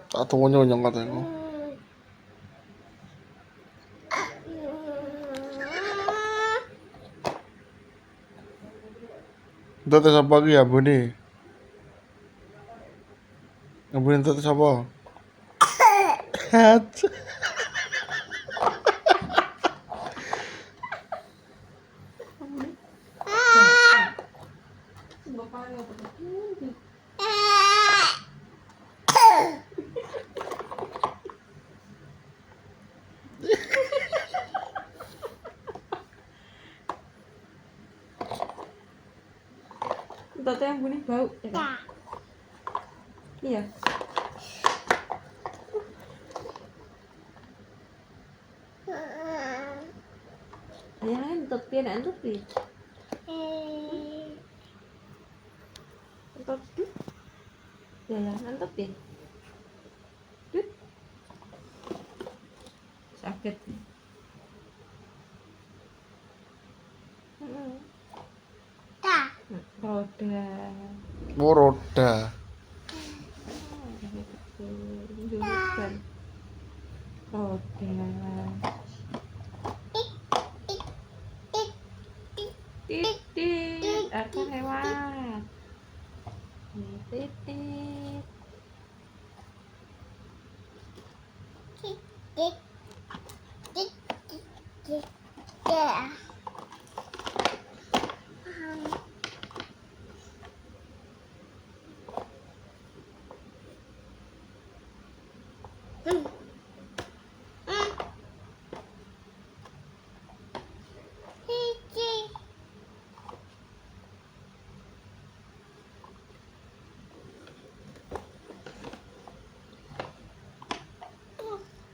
Tak tunggu nyong katanya. Tete siapa lagi ya Buni? Yang Buni tete siapa? Tante yang bunyi bau, ya kan? Iya. Ayah kan topi, anak topi. Topi. Ya, anak topi. Sakit. Roda. Oh, roda. Jurusan. Roda. Titit. Akan lewat. Titit. Yeah.